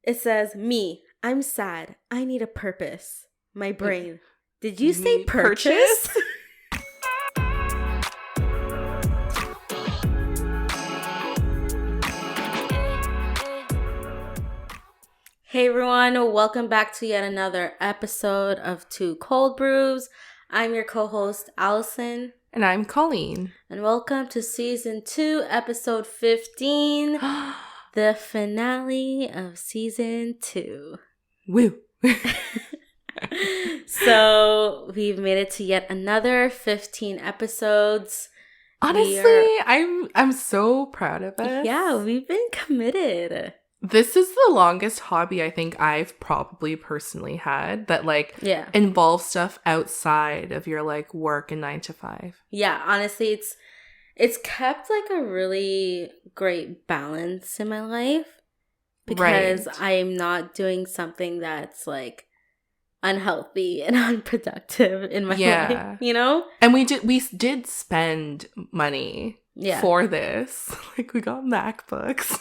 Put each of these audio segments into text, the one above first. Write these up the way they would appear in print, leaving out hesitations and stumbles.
It says, me, I'm sad. I need a purpose. My brain. Did you say purchase? Hey everyone, welcome back to yet another episode of Two Cold Brews. I'm your co-host, Allison. And I'm Coleen. And welcome to Season 2, Episode 15, the finale of Season 2. Woo! So, we've made it to yet another 15 episodes. Honestly, I'm so proud of us. Yeah, we've been committed. This is the longest hobby I think I've probably personally had that involves stuff outside of your work and 9 to 5. Yeah, honestly, it's kept a really great balance in my life because I'm not doing something that's unhealthy and unproductive in my life, you know? And we did spend money for this. We got MacBooks.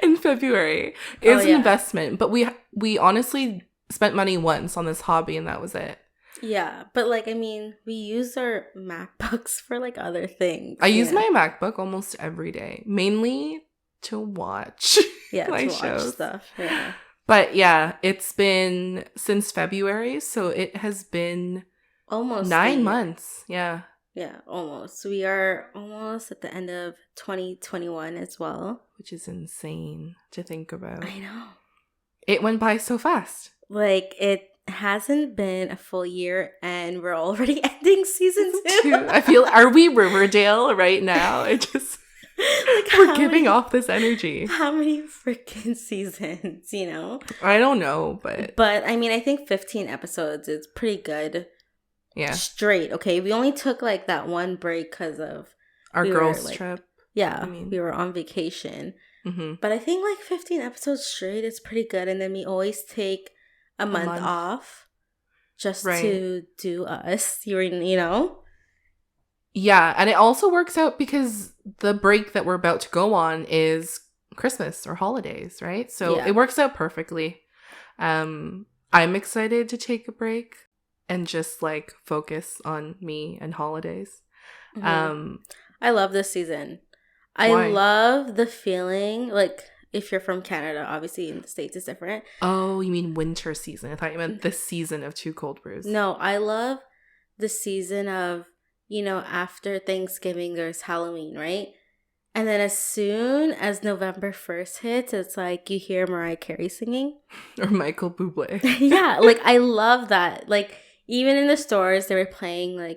In February. It was an investment, but we honestly spent money once on this hobby and that was it. Yeah, but we use our MacBooks for other things. I use my MacBook almost every day, mainly to watch my shows. Watch stuff. Yeah. But yeah, it's been since February, so it has been almost 9 months. Yeah. Yeah, almost. We are almost at the end of 2021 as well. Which is insane to think about. I know. It went by so fast. It hasn't been a full year and we're already ending season 2. I feel, are we Riverdale right now? It just, we're giving off this energy. How many freaking seasons, you know? I don't know, but. But, I think 15 episodes is pretty good. Yeah. Straight, okay? We only took that one break because of our girls' trip. Yeah, we were on vacation. Mm-hmm. But I think 15 episodes straight is pretty good. And then we always take a month off just to do us, you know? Yeah, and it also works out because the break that we're about to go on is Christmas or holidays, right? So it works out perfectly. I'm excited to take a break and just focus on me and holidays. Mm-hmm. I love this season. Why? I love the feeling, if you're from Canada, obviously in the States it's different. Oh, you mean winter season. I thought you meant this season of Two Cold Brews. No, I love the season of, after Thanksgiving there's Halloween, right? And then as soon as November 1st hits, it's you hear Mariah Carey singing. Or Michael Bublé. Yeah, I love that. Even in the stores, they were playing,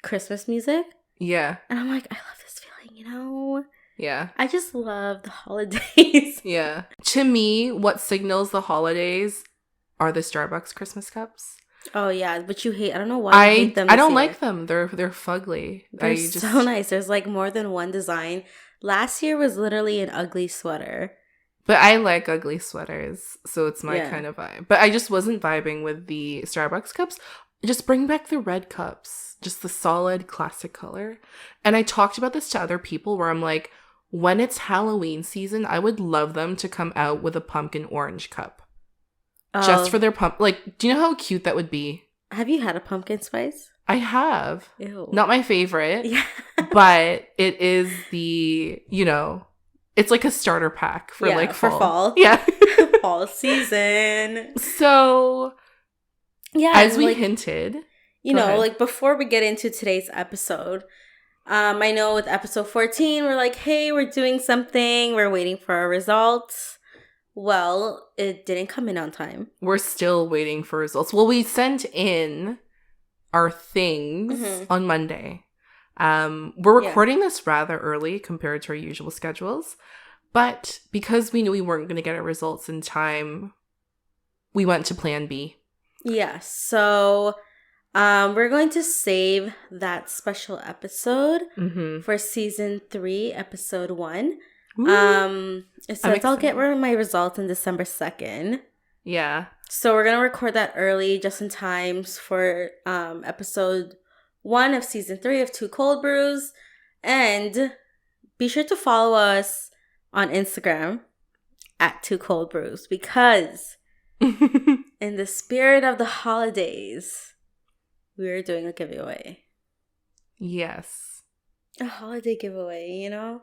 Christmas music. Yeah. And I'm I love this feeling, you know? Yeah. I just love the holidays. Yeah. To me, what signals the holidays are the Starbucks Christmas cups. Oh, yeah. But you hate, I don't know why you hate them. I don't like them. They're fugly. They're so nice. There's more than one design. Last year was literally an ugly sweater. But I like ugly sweaters, so it's my kind of vibe. But I just wasn't vibing with the Starbucks cups. Just bring back the red cups. Just the solid classic color. And I talked about this to other people where I'm when it's Halloween season, I would love them to come out with a pumpkin orange cup. Just for their do you know how cute that would be? Have you had a pumpkin spice? I have. Ew. Not my favorite. Yeah. But it is the, it's a starter pack for fall. For fall. Yeah. Fall season. So, yeah, as we hinted. Before we get into today's episode, I know with episode 14, we're hey, we're doing something. We're waiting for our results. Well, it didn't come in on time. We're still waiting for results. Well, we sent in our things on Monday. We're recording this rather early compared to our usual schedules. But because we knew we weren't going to get our results in time, we went to plan B. Yeah, so we're going to save that special episode for season 3, episode 1. It says I'll get my results on December 2nd. Yeah. So we're going to record that early just in time for episode 1 of season 3 of Two Cold Brews. And be sure to follow us on Instagram at 2 Cold Brews because in the spirit of the holidays, we're doing a giveaway. Yes. A holiday giveaway, you know?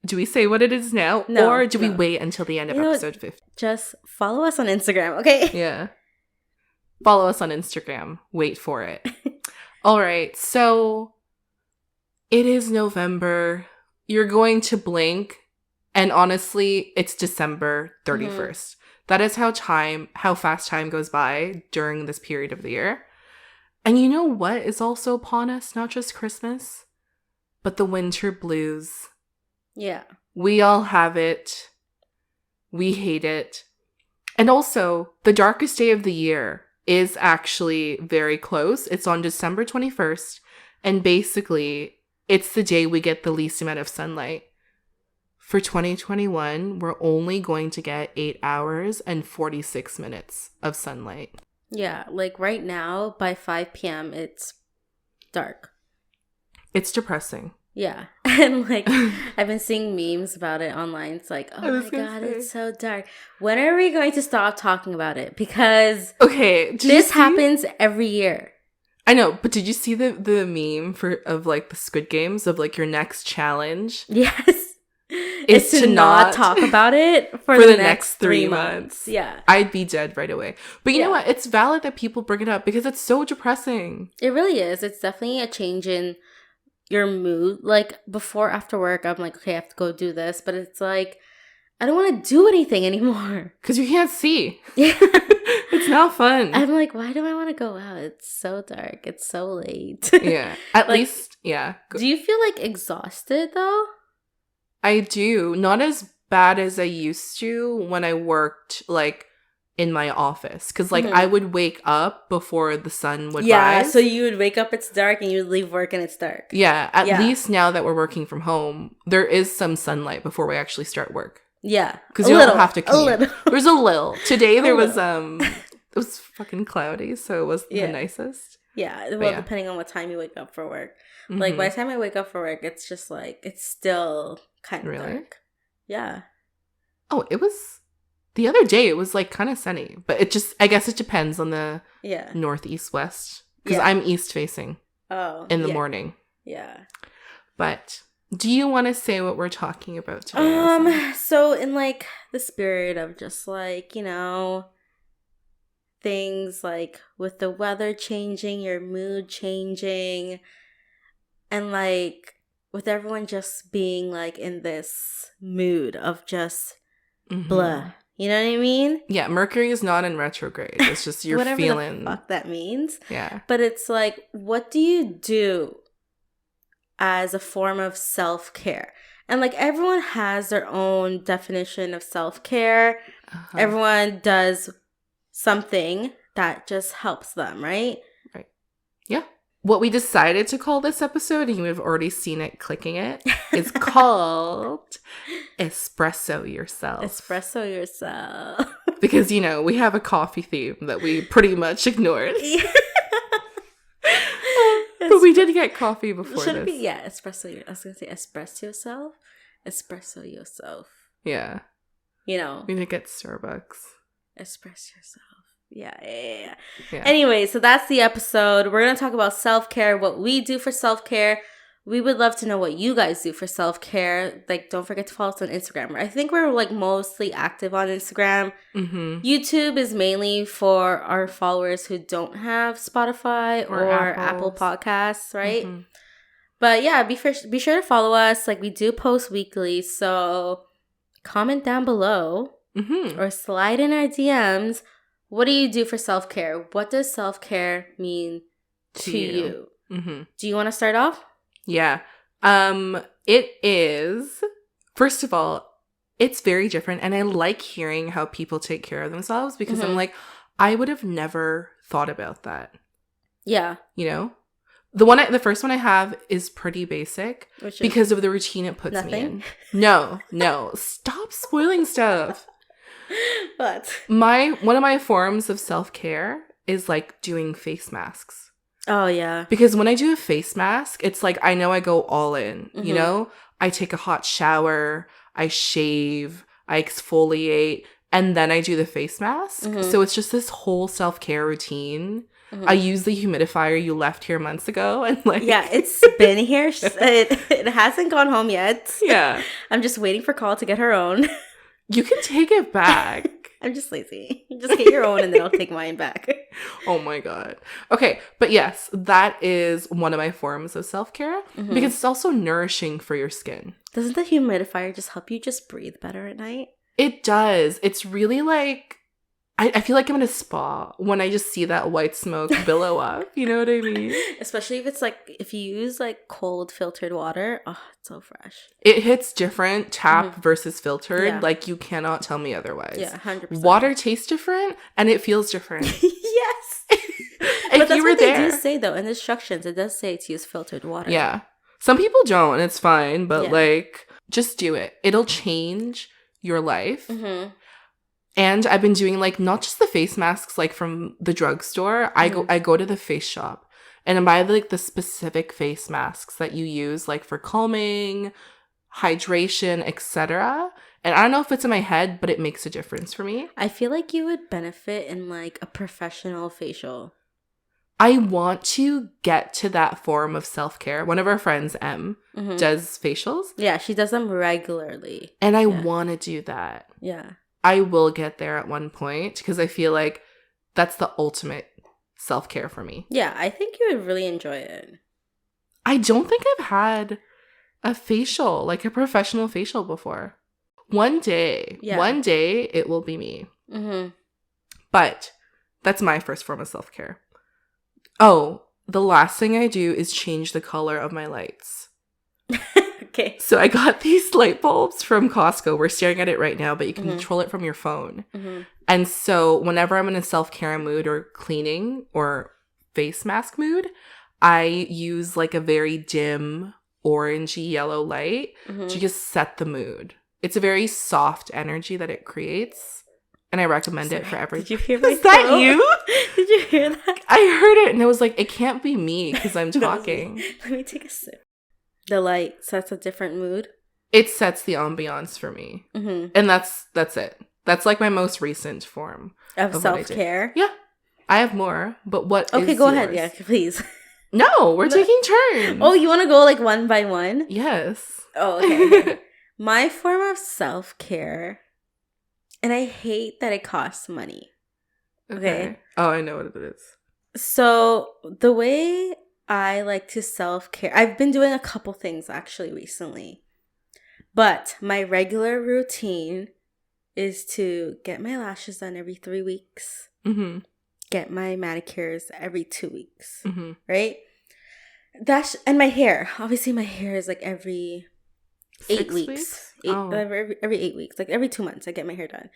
Do we say what it is now? No, or do we wait until the end of episode 50? Just follow us on Instagram, okay? Yeah. Follow us on Instagram. Wait for it. All right. So it is November. You're going to blink. And honestly, it's December 31st. Mm-hmm. That is how fast time goes by during this period of the year. And you know what is also upon us? Not just Christmas, but the winter blues. Yeah. We all have it. We hate it. And also, the darkest day of the year is actually very close. It's on December 21st. And basically, it's the day we get the least amount of sunlight. For 2021, we're only going to get 8 hours and 46 minutes of sunlight. Yeah, like right now, by 5 p.m., it's dark. It's depressing. Yeah. And like, I've been seeing memes about it online. It's like, oh my God, it's so dark. When are we going to stop talking about it? Because this happens every year. I know, but did you see the meme of like the Squid Games of like your next challenge? Yes. Is to not talk about it for the next 3 months. Yeah. I'd be dead right away. But you know what? It's valid that people bring it up because it's so depressing. It really is. It's definitely a change in your mood. Like before, after work, I'm like, okay, I have to go do this. But it's like, I don't want to do anything anymore. Because you can't see. Yeah. It's not fun. I'm like, why do I want to go out? It's so dark. It's so late. Yeah. At least, yeah. Do you feel like exhausted though? I do. Not as bad as I used to when I worked like in my office. Because like I would wake up before the sun would rise. Yeah, so you would wake up, it's dark, and you would leave work and it's dark. Yeah, at least now that we're working from home, there is some sunlight before we actually start work. Yeah. Because you don't have to commute. There's a little. Today there was, it was fucking cloudy, so it wasn't the nicest. Yeah, well, depending on what time you wake up for work. Mm-hmm. Like, by the time I wake up for work, it's just like, it's still kind of dark. Yeah. Oh, it was, the other day, it was like kind of sunny. But it just, I guess it depends on the northeast west. Because I'm east facing in the morning. Yeah. But do you want to say what we're talking about today? So in like the spirit of just like, you know, things like with the weather changing, your mood changing, and like with everyone just being like in this mood of just blah. You know what I mean? Yeah, Mercury is not in retrograde. It's just you're whatever feeling. The fuck that means. Yeah. But it's like, what do you do as a form of self-care? And like everyone has their own definition of self-care. Everyone does something that just helps them, right? Right. Yeah. What we decided to call this episode, and you've already seen it clicking it, is called Espresso Yourself. Espresso Yourself. Because, you know, we have a coffee theme that we pretty much ignored. But we did get coffee before Should this. It be? Yeah, espresso. I was going to say espresso yourself. Espresso yourself. Yeah. You know. We did get Starbucks. Espresso yourself. Yeah. Anyway, so that's the episode. We're going to talk about self-care, what we do for self-care. We would love to know what you guys do for self-care. Like, don't forget to follow us on Instagram. I think we're like mostly active on Instagram. YouTube is mainly for our followers who don't have Spotify or Apple Podcasts, right? But yeah, be sure to follow us. Like, we do post weekly, so comment down below or slide in our DMs. What do you do for self-care? What does self-care mean to you? Do you want to start off? Yeah. It is, first of all, it's very different. And I like hearing how people take care of themselves because I'm like, I would have never thought about that. Yeah. You know? The first one I have is pretty basic because of the routine it puts me in. No. Stop spoiling stuff. What? One of my forms of self-care is like doing face masks. Oh, yeah. Because when I do a face mask, it's like I know I go all in, you know? I take a hot shower, I shave, I exfoliate, and then I do the face mask. So it's just this whole self-care routine. I use the humidifier you left here months ago, and like, yeah, it's been here. It hasn't gone home yet. Yeah. I'm just waiting for Call to get her own. You can take it back. I'm just lazy. Just get your own and then I'll take mine back. Oh my God. Okay, but yes, that is one of my forms of self-care because it's also nourishing for your skin. Doesn't the humidifier just help you just breathe better at night? It does. It's really like, I feel like I'm in a spa when I just see that white smoke billow up. You know what I mean? Especially if it's like, if you use like cold filtered water. Oh, it's so fresh. It hits different, tap versus filtered. Yeah. Like, you cannot tell me otherwise. Yeah, 100%. Water tastes different and it feels different. Yes. But that's what they do say though. In the instructions, it does say to use filtered water. Yeah. Some people don't and it's fine, but like, just do it. It'll change your life. And I've been doing like not just the face masks like from the drugstore. I go to the face shop and I buy like the specific face masks that you use like for calming, hydration, etc. And I don't know if it's in my head, but it makes a difference for me. I feel like you would benefit in like a professional facial. I want to get to that form of self-care. One of our friends, M, does facials. Yeah, she does them regularly. And I want to do that. Yeah. I will get there at one point because I feel like that's the ultimate self-care for me. Yeah, I think you would really enjoy it. I don't think I've had a facial, like a professional facial before. One day it will be me. But that's my first form of self-care. Oh, the last thing I do is change the color of my lights. Okay. So I got these light bulbs from Costco. We're staring at it right now, but you can control it from your phone. And so whenever I'm in a self-care mood or cleaning or face mask mood, I use like a very dim orangey yellow light to just set the mood. It's a very soft energy that it creates. And I recommend it for everything. Did you hear my Is that you? Did you hear that? I heard it and I was like, it can't be me because I'm talking. Let me take a sip. The light sets a different mood. It sets the ambiance for me. And that's it. That's like my most recent form of self-care. Yeah. I have more, but what Okay, is go yours? ahead. Yeah, please. No, we're taking turns. Oh, you want to go like one by one? Yes. Oh, okay. My form of self-care, and I hate that it costs money. Okay. Oh, I know what it is. So the way I like to self-care, I've been doing a couple things actually recently. But my regular routine is to get my lashes done every 3 weeks. Get my manicures every 2 weeks. Right? And my hair. Obviously, my hair is like every 8 weeks. Every 8 weeks. Like every 2 months, I get my hair done.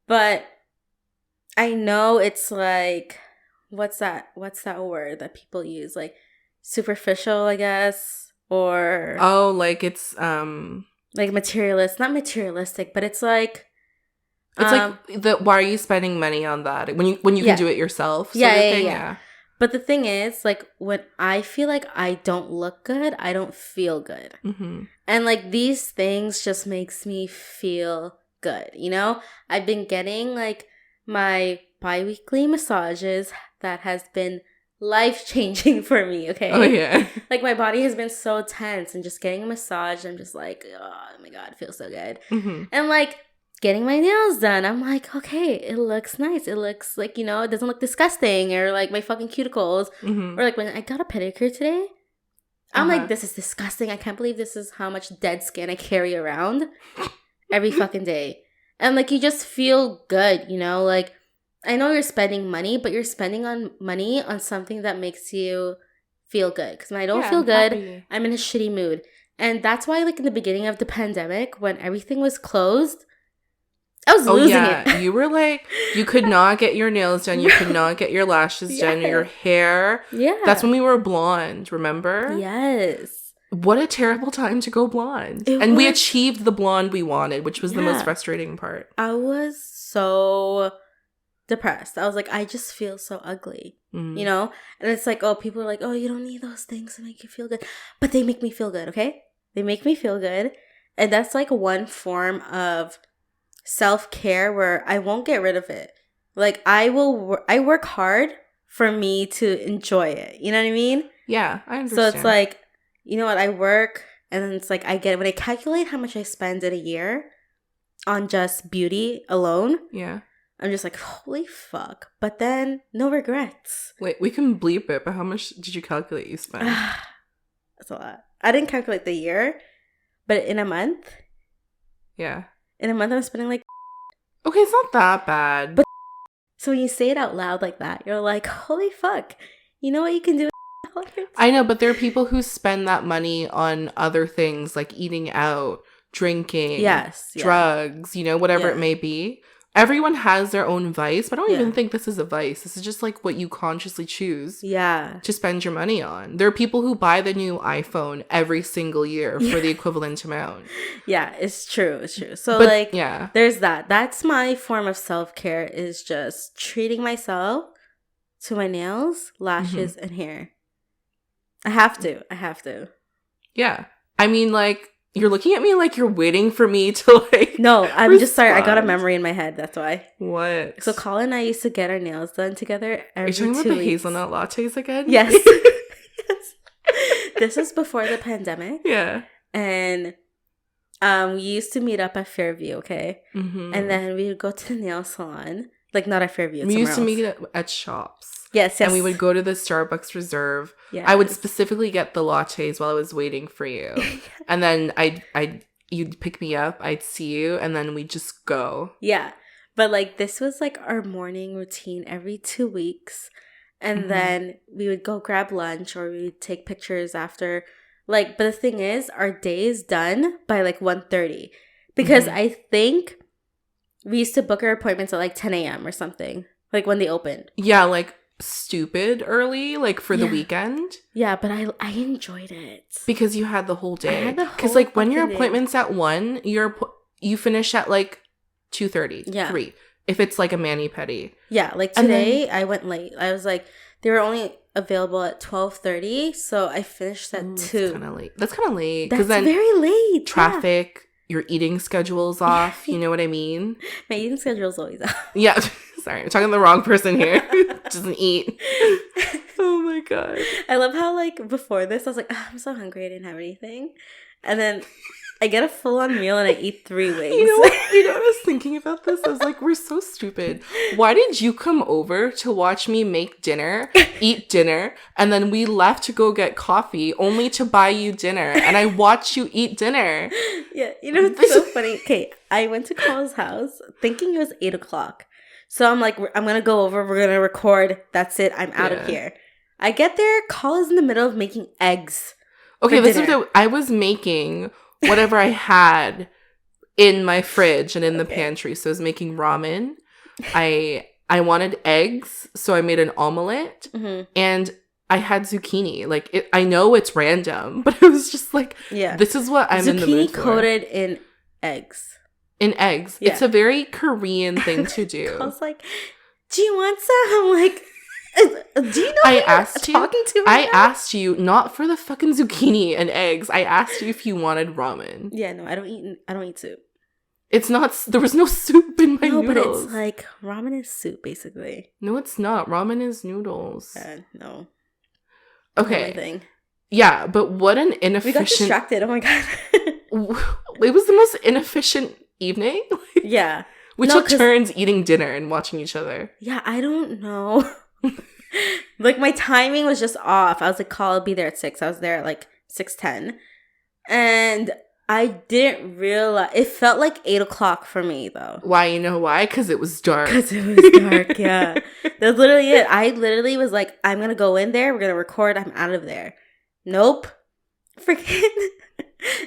But I know it's like, what's that word that people use? Like superficial, I guess, or like it's like materialist. Not materialistic, but it's like why are you spending money on that when you can do it yourself? Yeah. But the thing is, like, when I feel like I don't look good, I don't feel good. And like these things just makes me feel good, you know? I've been getting like my bi-weekly massages that has been life-changing for me, okay? Oh, yeah. Like, my body has been so tense, and just getting a massage, I'm just like, oh my God, it feels so good. And, like, getting my nails done, I'm like, okay, it looks nice. It looks like, you know, it doesn't look disgusting, or, like, my fucking cuticles. Or, like, when I got a pedicure today, I'm like, this is disgusting. I can't believe this is how much dead skin I carry around every fucking day. And, like, you just feel good, you know? Like, I know you're spending money, but you're spending money on something that makes you feel good. Because when I don't feel good, I'm in a shitty mood. And that's why, like, in the beginning of the pandemic, when everything was closed, I was losing it. You were like, you could not get your nails done. You could not get your lashes done. Your hair. Yeah. That's when we were blonde, remember? Yes. What a terrible time to go blonde. We achieved the blonde we wanted, which was the most frustrating part. I was so depressed. I was like, I just feel so ugly, you know? And it's like, oh, people are like, oh, you don't need those things to make you feel good. But they make me feel good, okay? They make me feel good. And that's like one form of self-care where I won't get rid of it. Like, I work hard for me to enjoy it. You know what I mean? Yeah, I understand. So it's like, you know what? I work, and then it's like when I calculate how much I spend in a year on just beauty alone. Yeah. I'm just like, holy fuck. But then, no regrets. Wait, we can bleep it, but how much did you calculate you spent? That's a lot. I didn't calculate the year, but in a month. Yeah. In a month, I'm spending like... Okay, it's not that bad. But so when you say it out loud like that, you're like, holy fuck. You know what you can do? I know, but there are people who spend that money on other things like eating out, drinking, drugs, you know, whatever it may be. Everyone has their own vice, but I don't even think this is a vice. This is just like what you consciously choose to spend your money on. There are people who buy the new iPhone every single year for the equivalent amount. Yeah, it's true. It's true. So there's that. That's my form of self-care, is just treating myself to my nails, lashes, and hair. I have to. Yeah. I mean, like, you're looking at me like you're waiting for me to, like... No, I'm just sorry. I got a memory in my head. That's why. What? So Colin and I used to get our nails done together every 2 weeks. Are you talking about the hazelnut lattes again? Yes. Yes. This is before the pandemic. Yeah. And we used to meet up at Fairview, okay? Mm-hmm. And then we would go to the nail salon. Like, not at Fairview. We used to meet at shops. Yes. And we would go to the Starbucks Reserve. Yes. I would specifically get the lattes while I was waiting for you. And then you'd pick me up, I'd see you, and then we'd just go. Yeah. But, like, this was, like, our morning routine every 2 weeks. And then we would go grab lunch, or we would take pictures after. Like, but the thing is, our day is done by, like, 1:30. Because I think we used to book our appointments at, like, 10 a.m. or something. Like, when they opened. Yeah, like... stupid early, like for the weekend. Yeah, but I enjoyed it because you had the whole day. Because like when your appointment's at 1, you finish at like 2:30, 3. If it's like a mani-pedi. Yeah, like today I went late. I was like, they were only available at 12:30, so I finished at 2. That's kind of late. That's kind of late. That's then very late. Traffic. Your eating schedule's off. You know what I mean? My eating schedule's always off. Yeah. Sorry, I'm talking to the wrong person here. Doesn't eat. Oh my god. I love how, like, before this, I was like, I'm so hungry, I didn't have anything. And then I get a full-on meal and I eat 3 wings. You know what I was thinking about this? I was like, we're so stupid. Why did you come over to watch me make dinner, eat dinner, and then we left to go get coffee only to buy you dinner, and I watched you eat dinner? Yeah, you know, it's so funny. Okay, I went to Cole's house thinking it was 8 o'clock. So I'm like, I'm going to go over. We're going to record. That's it. I'm out of here. I get there. Cole is in the middle of making eggs. Okay, I was making whatever I had in my fridge and in the pantry. So I was making ramen. I wanted eggs. So I made an omelet. Mm-hmm. And I had zucchini. Like, I know it's random. But it was just like, this is what I'm in the mood for. Zucchini coated in eggs. In eggs. Yeah. It's a very Korean thing to do. I was like, do you want some? I'm like, do you know I asked you not for the fucking zucchini and eggs. I asked you if you wanted ramen. Yeah, no, I don't eat soup. It's not, there was no soup in my noodles. No, but it's like, ramen is soup, basically. No, it's not. Ramen is noodles. No. Okay. Yeah, but what an inefficient... We got distracted. Oh my god. It was the most inefficient evening. Yeah. We took turns eating dinner and watching each other. Yeah, I don't know. Like, my timing was just off. I was like, I'll be there at 6. I was there at like 6:10. And I didn't realize. It felt like 8 o'clock for me, though. Why? You know why? Because it was dark. Because it was dark, yeah. That's literally it. I literally was like, I'm going to go in there. We're going to record. I'm out of there. Nope. Freaking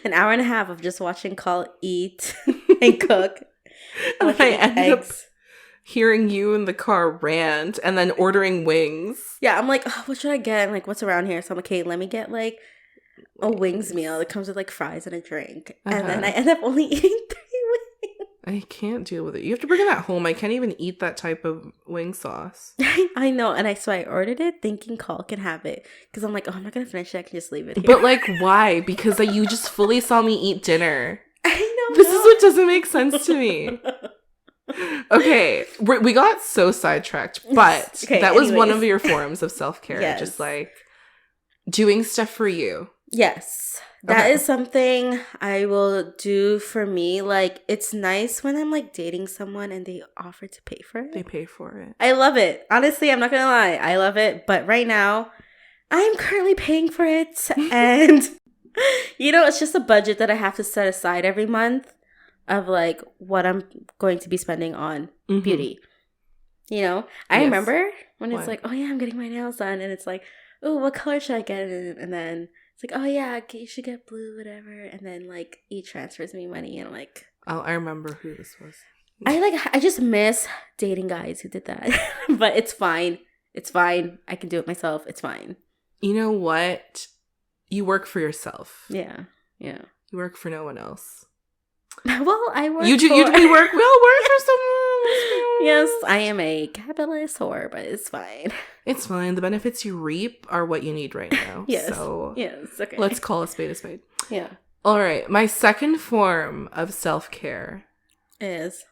an hour and a half of just watching Cole eat and cook. And I ended up hearing you in the car rant and then ordering wings. Yeah, I'm like, oh, what should I get? I'm like, what's around here? So I'm like, okay, let me get like a wings meal that comes with like fries and a drink. And then I end up only eating 3 wings. I can't deal with it. You have to bring that home. I can't even eat that type of wing sauce. I know. And so I ordered it thinking Cole can have it. Because I'm like, oh, I'm not going to finish it. I can just leave it here. But like, why? Because like, you just fully saw me eat dinner. I know. This is what doesn't make sense to me. Okay, we got so sidetracked, but that was one of your forms of self-care. Yes. Just like doing stuff for you. Yes. That is something I will do for me. Like, it's nice when I'm like dating someone and they offer to pay for it. They pay for it. I love it. Honestly, I'm not going to lie. I love it. But right now, I'm currently paying for it. And, it's just a budget that I have to set aside every month of like what I'm going to be spending on beauty. I remember when it's like, oh yeah, I'm getting my nails done. And it's like, oh, what color should I get? And then it's like, oh yeah, you should get blue, whatever. And then like he transfers me money and I'm like, oh, I remember who this was. I just miss dating guys who did that. But it's fine. It's fine. I can do it myself. It's fine. You know what? You work for yourself. Yeah. Yeah. You work for no one else. Well, I work. We all work for someone. Yes, I am a capitalist whore, but it's fine. It's fine. The benefits you reap are what you need right now. Yes. So yes. Okay. Let's call a spade a spade. Yeah. All right. My second form of self-care is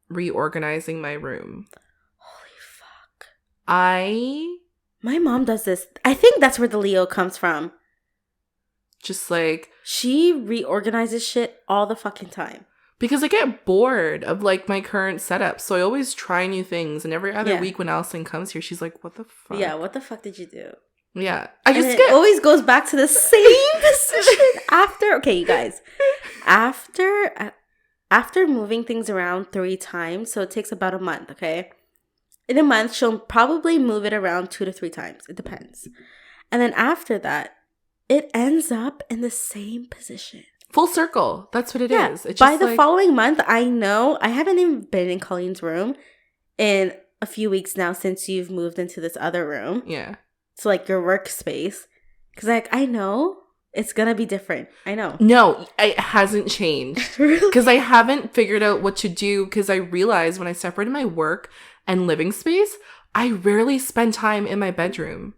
reorganizing my room. Holy fuck. My mom does this. I think that's where the Leo comes from. Just like... She reorganizes shit all the fucking time. Because I get bored of like my current setup. So I always try new things. And every other week when Allison comes here, she's like, what the fuck? Yeah, what the fuck did you do? Yeah. It always goes back to the same position after... Okay, you guys. After moving things around 3 times, so it takes about a month, okay? In a month, she'll probably move it around 2 to 3 times. It depends. And then after that, it ends up in the same position. Full circle. That's what it is. It's by the following month, I know. I haven't even been in Colleen's room in a few weeks now since you've moved into this other room. Yeah. It's like your workspace. Because like, I know it's going to be different. I know. No, it hasn't changed. Really? Because I haven't figured out what to do. Because I realized when I separated my work and living space, I rarely spend time in my bedroom.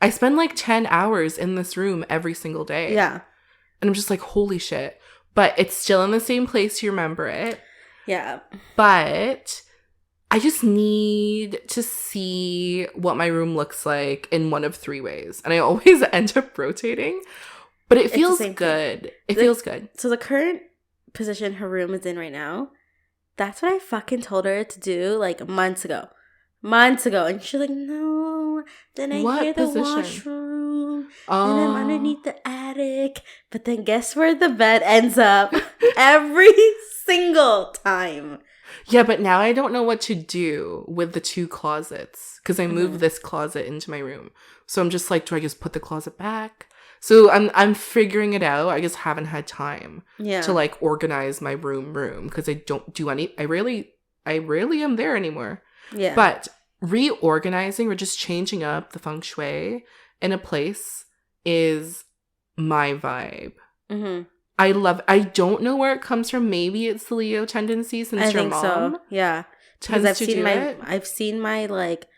I spend like 10 hours in this room every single day. Yeah. And I'm just like, holy shit. But it's still in the same place. You remember it. Yeah. But I just need to see what my room looks like in one of 3 ways. And I always end up rotating. But it feels good. It feels good. So the current position her room is in right now, that's what I fucking told her to do like months ago. And she's like, no. Then I hear the washroom. And I'm underneath the attic. But then guess where the bed ends up? Every single time. Yeah, but now I don't know what to do with the 2 closets. Because I moved this closet into my room. So I'm just like, do I just put the closet back? So I'm figuring it out. I just haven't had time to like organize my room. Because I don't do any. I rarely am there anymore. Yeah. But reorganizing or just changing up the feng shui in a place is my vibe. Mm-hmm. I don't know where it comes from. Maybe it's the Leo tendency since your mom. So. Yeah. Because I've seen my like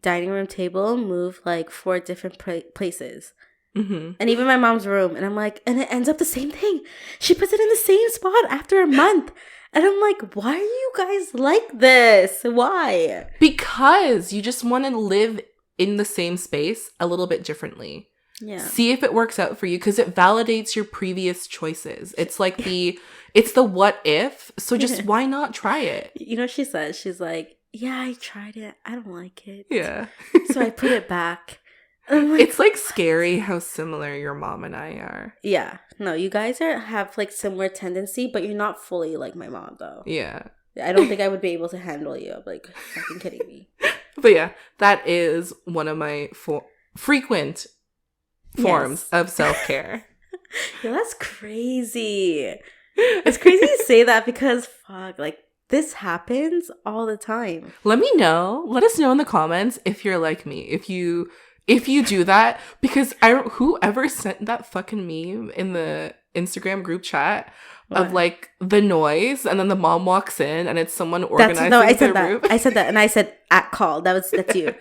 dining room table move like 4 different places. Mm-hmm. And even my mom's room. And I'm like, and it ends up the same thing. She puts it in the same spot after a month. And I'm like, why are you guys like this? Why? Because you just want to live in the same space a little bit differently. Yeah. See if it works out for you because it validates your previous choices. It's like it's the what if. So just why not try it? You know what she says? She's like, yeah, I tried it. I don't like it. Yeah. So I put it back. Like, it's like scary how similar your mom and I are. Yeah. No, you guys have like similar tendency, but you're not fully like my mom though. Yeah. I don't think I would be able to handle you. I'm like, fucking kidding me. But yeah, that is one of my frequent forms of self-care. Yeah, that's crazy. It's crazy to say that because fuck, like this happens all the time. Let me know. Let us know in the comments if you're like me. If you do that, because whoever sent that fucking meme in the Instagram group chat of like the noise and then the mom walks in and it's someone organizing their room. I said that and I said at call. That's you.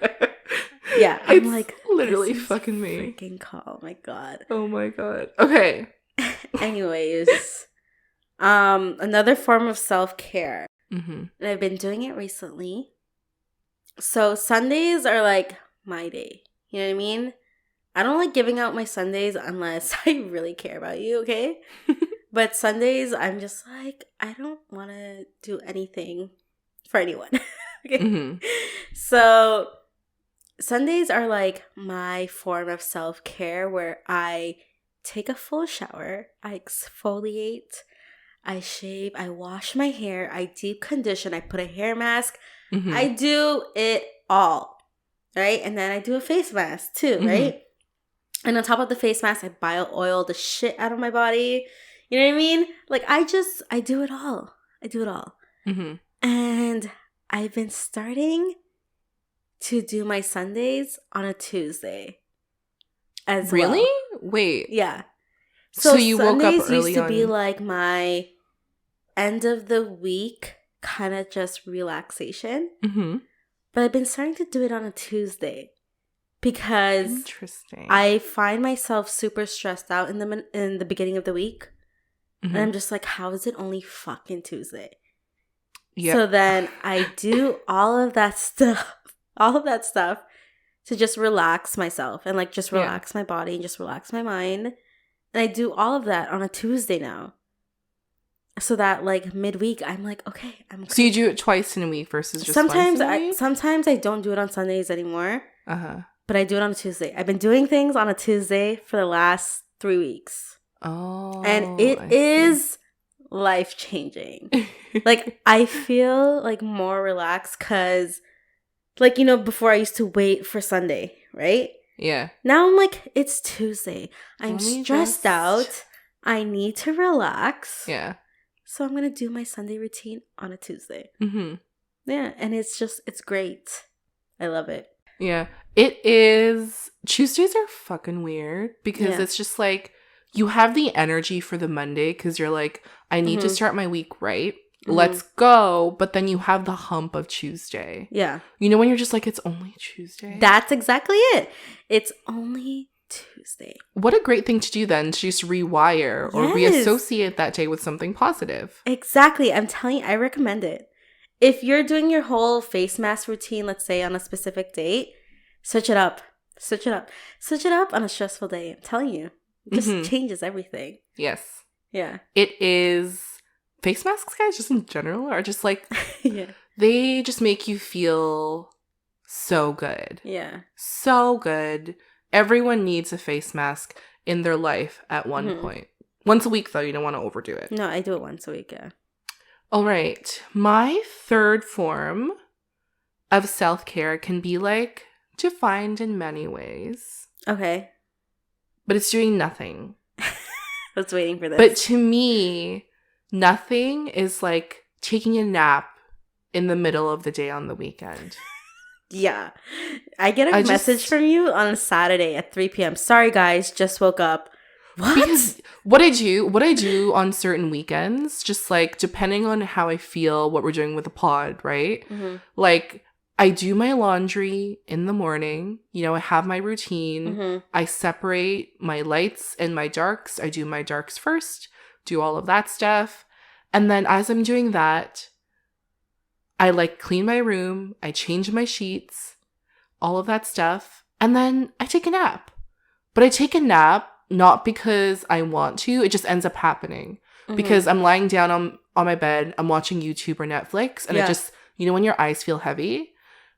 Yeah. I'm it's like literally fucking me. Freaking call. My God. Oh my God. Okay. Anyways, another form of self-care. Mm-hmm. And I've been doing it recently. So Sundays are like my day. You know what I mean? I don't like giving out my Sundays unless I really care about you, okay? But Sundays, I'm just like, I don't want to do anything for anyone. Okay? Mm-hmm. So Sundays are like my form of self-care where I take a full shower, I exfoliate, I shave, I wash my hair, I deep condition, I put a hair mask. Mm-hmm. I do it all, right? And then I do a face mask too, right? And on top of the face mask, I bio oil the shit out of my body. You know what I mean? Like, I do it all. I do it all. Mm-hmm. And I've been starting to do my Sundays on a Tuesday as well. Really? Wait. Yeah. So you woke up Sundays early used to be on... like my end of the week kind of just relaxation. Mm-hmm. But I've been starting to do it on a Tuesday because Interesting. I find myself super stressed out in the beginning of the week. Mm-hmm. And I'm just like, how is it only fucking Tuesday? Yeah. So then I do all of that stuff to just relax myself and like just relax my body and just relax my mind. And I do all of that on a Tuesday now. So that like midweek, I'm like, okay, I'm okay. So you do it twice in a week versus just once in a week? Sometimes I don't do it on Sundays anymore. Uh-huh. But I do it on a Tuesday. I've been doing things on a Tuesday for the last 3 weeks. Oh. And it is life-changing. Like, I feel like more relaxed because, like, you know, before I used to wait for Sunday, right? Yeah. Now I'm like, it's Tuesday. I'm stressed out. I need to relax. Yeah. So I'm going to do my Sunday routine on a Tuesday. Mm-hmm. Yeah. And it's great. I love it. Yeah. It is. Tuesdays are fucking weird because it's just like you have the energy for the Monday because you're like, I need to start my week right. Mm-hmm. Let's go. But then you have the hump of Tuesday. Yeah. You know, when you're just like, it's only Tuesday. That's exactly it. It's only Tuesday. What a great thing to do then, to just rewire or reassociate that day with something positive. Exactly. I'm telling you, I recommend it. If you're doing your whole face mask routine, let's say on a specific date, switch it up. Switch it up. Switch it up on a stressful day. I'm telling you. It just changes everything. Yes. Yeah. It is. Face masks, guys, just in general, are just like, they just make you feel so good. Yeah. So good. Everyone needs a face mask in their life at one point. Once a week, though, you don't want to overdo it. No, I do it once a week, yeah. All right. My third form of self-care can be like defined in many ways. Okay. But it's doing nothing. I was waiting for this. But to me, nothing is like taking a nap in the middle of the day on the weekend. Yeah. I get a message from you on a Saturday at 3 p.m. Sorry, guys, just woke up. What? Because what I do on certain weekends, just like depending on how I feel, what we're doing with the pod, right? Mm-hmm. Like I do my laundry in the morning. You know, I have my routine. Mm-hmm. I separate my lights and my darks. I do my darks first, do all of that stuff. And then as I'm doing that, I like clean my room, I change my sheets, all of that stuff, and then I take a nap. But I take a nap not because I want to, it just ends up happening. Mm-hmm. Because I'm lying down on my bed, I'm watching YouTube or Netflix, and it just, you know when your eyes feel heavy?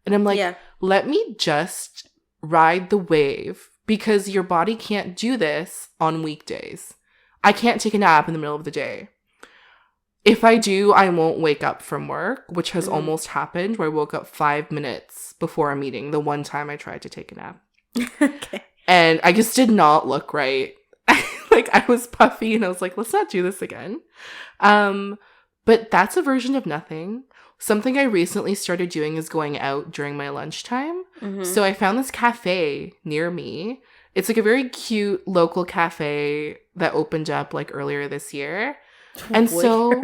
And I'm like, let me just ride the wave because your body can't do this on weekdays. I can't take a nap in the middle of the day. If I do, I won't wake up from work, which has almost happened, where I woke up 5 minutes before a meeting, the one time I tried to take a nap. Okay. And I just did not look right. Like, I was puffy, and I was like, let's not do this again. But that's a version of nothing. Something I recently started doing is going out during my lunchtime. Mm-hmm. So I found this cafe near me. It's like a very cute local cafe that opened up like earlier this year. And so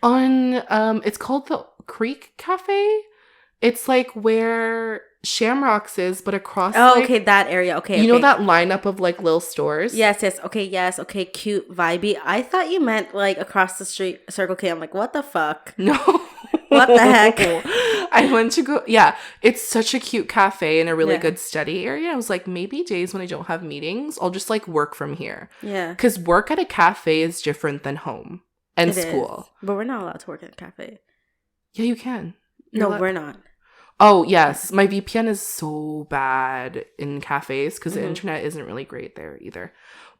on, it's called the Creek Cafe. It's like where Shamrocks is, but across okay, that area. Okay. You know that lineup of like little stores? Yes. Okay, cute, vibey. I thought you meant like across the street, Circle K. I'm like, what the fuck? No. What the heck? I went to go. Yeah, it's such a cute cafe and a really good study area. I was like, maybe days when I don't have meetings, I'll just like work from here. Yeah. Because work at a cafe is different than home and school. But we're not allowed to work at a cafe. Yeah, you can. We're not. Oh, yes. My VPN is so bad in cafes because the internet isn't really great there either.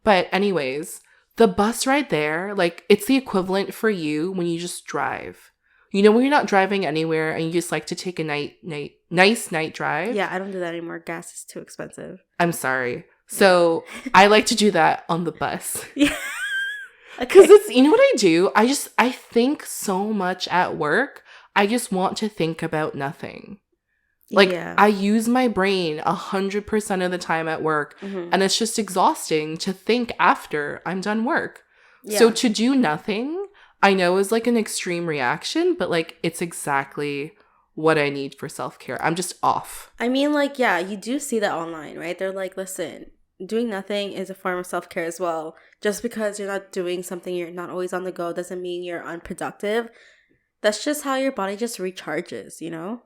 But anyways, the bus ride there, like, it's the equivalent for you when you just drive. You know, when you're not driving anywhere and you just like to take a nice night drive. Yeah, I don't do that anymore. Gas is too expensive. I'm sorry. So I like to do that on the bus. Yeah. Because it's, you know what I do? I think so much at work. I just want to think about nothing. Like, I use my brain 100% of the time at work, and it's just exhausting to think after I'm done work. Yeah. So to do nothing, I know is like an extreme reaction, but like it's exactly what I need for self-care. I'm just off. I mean, like, yeah, you do see that online, right? They're like, listen, doing nothing is a form of self-care as well. Just because you're not doing something, you're not always on the go, doesn't mean you're unproductive. That's just how your body just recharges, you know?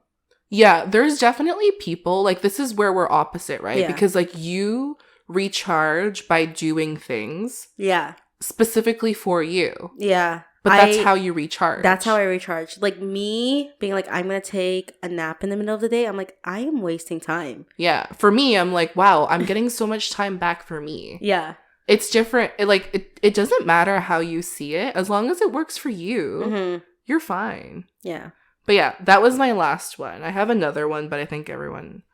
Yeah, there's definitely people, like, this is where we're opposite, right? Yeah. Because, like, you recharge by doing things. Yeah. Specifically for you. Yeah. But that's how you recharge. That's how I recharge. Like, me being like, I'm going to take a nap in the middle of the day, I'm like, I am wasting time. Yeah. For me, I'm like, wow, I'm getting so much time back for me. Yeah. It's different. It doesn't matter how you see it. As long as it works for you, you're fine. Yeah. But yeah, that was my last one. I have another one, but I think everyone,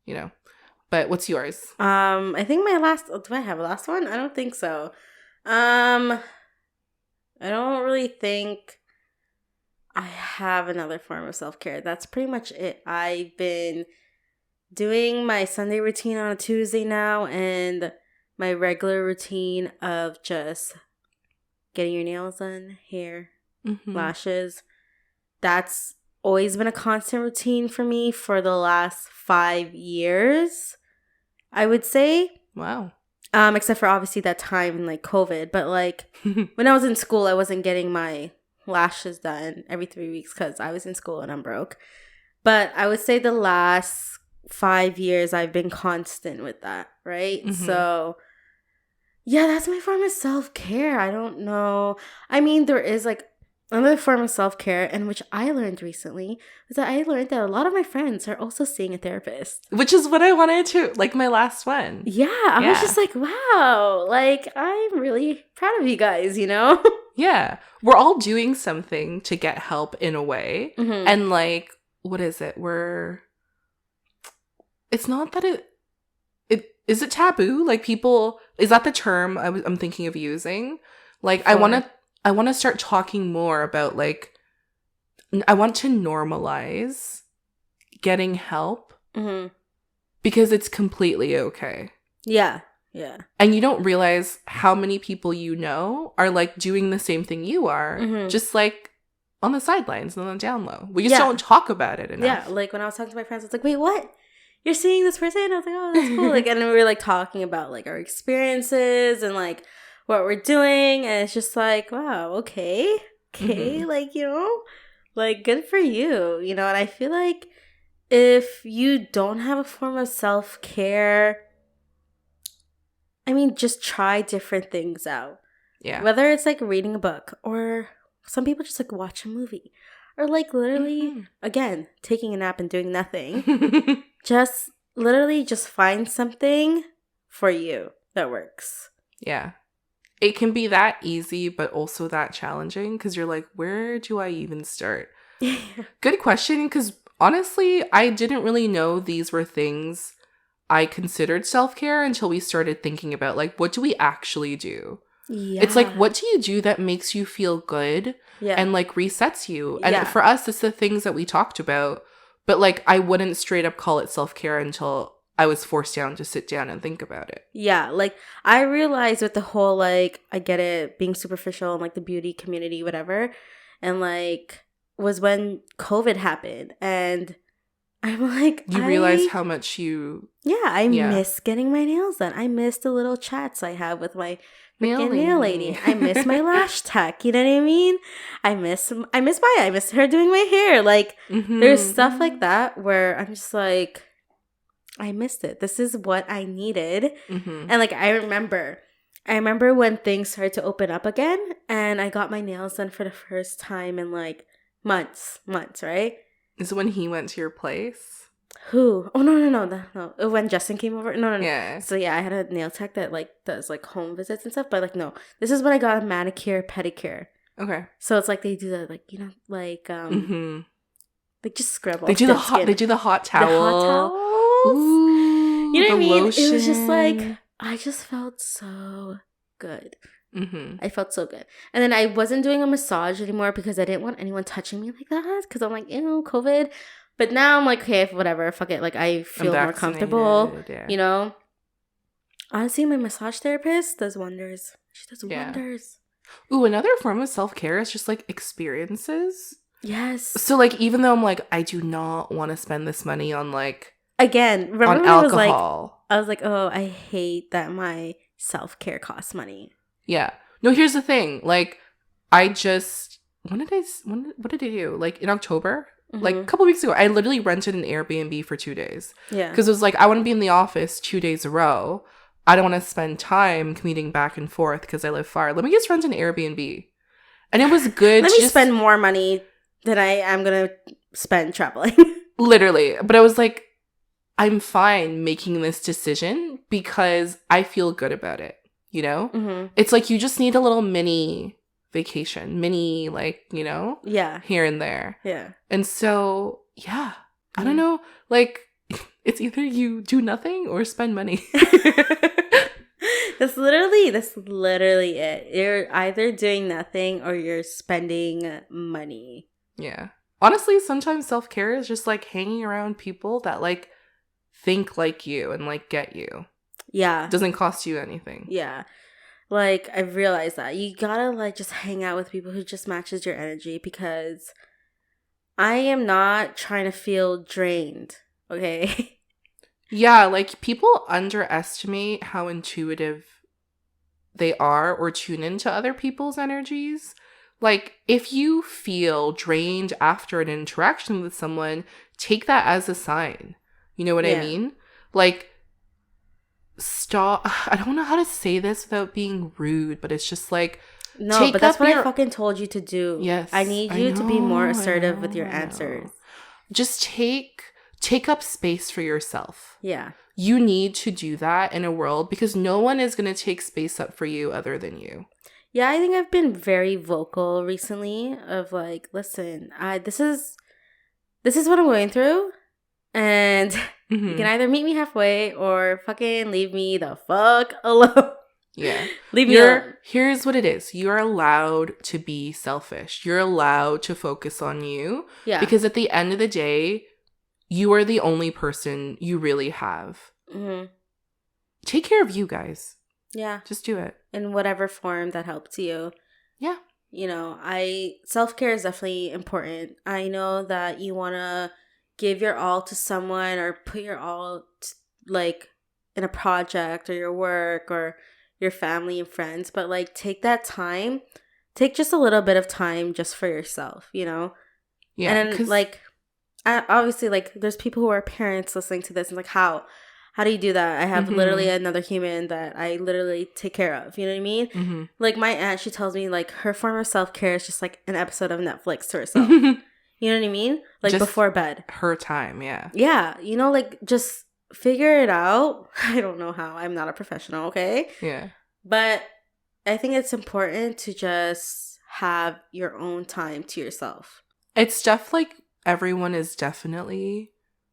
you know. But what's yours? I think my last... Do I have a last one? I don't think so. I don't really think I have another form of self-care. That's pretty much it. I've been doing my Sunday routine on a Tuesday now, and my regular routine of just getting your nails done, hair, lashes. That's always been a constant routine for me for the last 5 years, I would say. Wow. Except for obviously that time in like COVID. But like when I was in school, I wasn't getting my lashes done every 3 weeks because I was in school and I'm broke. But I would say the last 5 years I've been constant with that, right? So yeah, that's my form of self-care. I don't know. I mean, there is like another form of self-care, and which I learned recently, was that I learned that a lot of my friends are also seeing a therapist. Which is what I wanted to, like my last one. Yeah, I was just like, wow, like I'm really proud of you guys, you know? Yeah, we're all doing something to get help in a way. And like, what is it? It's not that is it taboo? Like people, is that the term I'm thinking of using? Like I want to start talking more about like, I want to normalize getting help because it's completely okay. Yeah. Yeah. And you don't realize how many people you know are like doing the same thing you are, just like on the sidelines and on the down low. We just don't talk about it enough. Yeah. Like when I was talking to my friends, I was like, wait, what? You're seeing this person? I was like, oh, that's cool. Like, and then we were like talking about like our experiences and like what we're doing, and it's just like, wow, okay, like, you know, like good for you, you know. And I feel like if you don't have a form of self-care, I mean, just try different things out. Yeah, whether it's like reading a book, or some people just like watch a movie, or like literally again taking a nap and doing nothing. Just literally just find something for you that works. Yeah. It can be that easy, but also that challenging because you're like, where do I even start? Good question, because honestly, I didn't really know these were things I considered self-care until we started thinking about, like, what do we actually do? Yeah. It's like, what do you do that makes you feel good and, like, resets you? And for us, it's the things that we talked about. But, like, I wouldn't straight up call it self-care until I was forced down to sit down and think about it. Yeah, like, I realized with the whole, like, I get it, being superficial and, like, the beauty community, whatever. And, like, was when COVID happened. And I'm like, you realize how much you... Yeah, I miss getting my nails done. I miss the little chats I have with my freaking nail lady. I miss my lash tech. You know what I mean? I miss Maya. I miss her doing my hair. Like, there's stuff like that where I'm just like, I missed it. This is what I needed. And like, I remember when things started to open up again, and I got my nails done for the first time in like months, right? Is it when he went to your place? Who? Oh, no. When Justin came over? No. Yeah. So, yeah, I had a nail tech that, like, does, like, home visits and stuff. But, like, no. This is when I got a manicure, pedicure. Okay. So, it's like they do the, like, you know, like, like, just scrub off They do the hot towel. The hot towels. Ooh, you know what I mean? Lotion. It was just, like, I just felt so good. I felt so good. And then I wasn't doing a massage anymore because I didn't want anyone touching me like that. Because I'm like, ew, COVID. But now I'm like, okay, whatever, fuck it. Like, I feel more comfortable, you know? Honestly, my massage therapist does wonders. She does wonders. Ooh, another form of self-care is just, like, experiences. Yes. So, like, even though I'm like, I do not want to spend this money on, like... Again, remember on when alcohol. I was like, oh, I hate that my self-care costs money. Yeah. No, here's the thing. Like, I just... what did I do? Like, in October? Like, a couple weeks ago, I literally rented an Airbnb for 2 days. Yeah. Because it was like, I want to be in the office 2 days a row. I don't want to spend time commuting back and forth because I live far. Let me just rent an Airbnb. And it was good. Let me spend more money than I am going to spend traveling. Literally. But I was like, I'm fine making this decision because I feel good about it. You know? It's like you just need a little mini... vacation, mini, like, you know, here and there, and so I don't know, like, it's either you do nothing or spend money. That's literally it. You're either doing nothing or you're spending money. Yeah, honestly, sometimes self-care is just like hanging around people that like think like you and like get you. It doesn't cost you anything. Like, I realized that. You gotta, like, just hang out with people who just matches your energy because I am not trying to feel drained, okay? Yeah, like, people underestimate how intuitive they are or tune into other people's energies. Like, if you feel drained after an interaction with someone, take that as a sign. You know what I mean? Like... stop. I don't know how to say this without being rude, but it's just like, no, but that's what I fucking told you to do. Yes, I need you to be more assertive with your answers. Just take up space for yourself. You need to do that in a world because no one is going to take space up for you other than you. I think I've been very vocal recently of like, listen, this is what I'm going through, and you can either meet me halfway or fucking leave me the fuck alone. Leave me alone. Here's what it is. You're allowed to be selfish. You're allowed to focus on you. Because at the end of the day, you are the only person you really have. Take care of you guys. Just do it. In whatever form that helps you. You know, self-care is definitely important. I know that you want to give your all to someone or put your all like in a project or your work or your family and friends, but like take that time, take just a little bit of time just for yourself, you know? And like, obviously, like, there's people who are parents listening to this and like, how do you do that? I have literally another human that I literally take care of, you know what I mean? Like, my aunt, she tells me like her form of self-care is just like an episode of Netflix to herself. You know what I mean? Like, just before bed. Her time, yeah. Yeah. You know, like, just figure it out. I don't know how. I'm not a professional, okay? Yeah. But I think it's important to just have your own time to yourself. It's stuff like everyone is definitely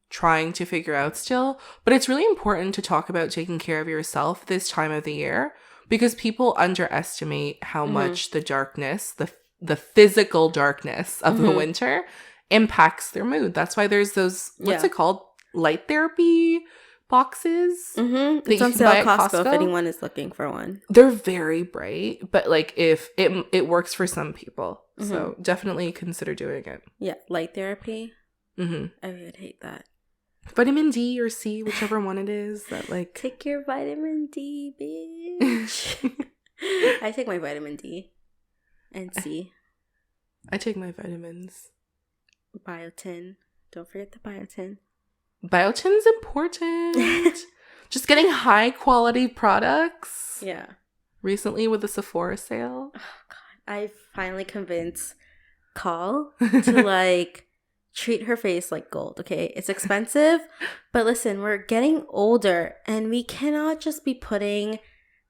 trying to figure out still. But it's really important to talk about taking care of yourself this time of the year because people underestimate how much the darkness, the physical darkness of the winter impacts their mood. That's why there's those, what's it called? Light therapy boxes. It's on sale at Costco if anyone is looking for one. They're very bright, but like if it works for some people. So definitely consider doing it. Yeah, light therapy. I would hate that. Vitamin D or C, whichever one it is. That like take your vitamin D, bitch. I take my vitamin D and C. I take my vitamins. Biotin. Don't forget the biotin. Biotin's important. Just getting high quality products. Yeah. Recently with the Sephora sale. Oh God. I finally convinced Call to like treat her face like gold, okay? It's expensive, but listen, we're getting older and we cannot just be putting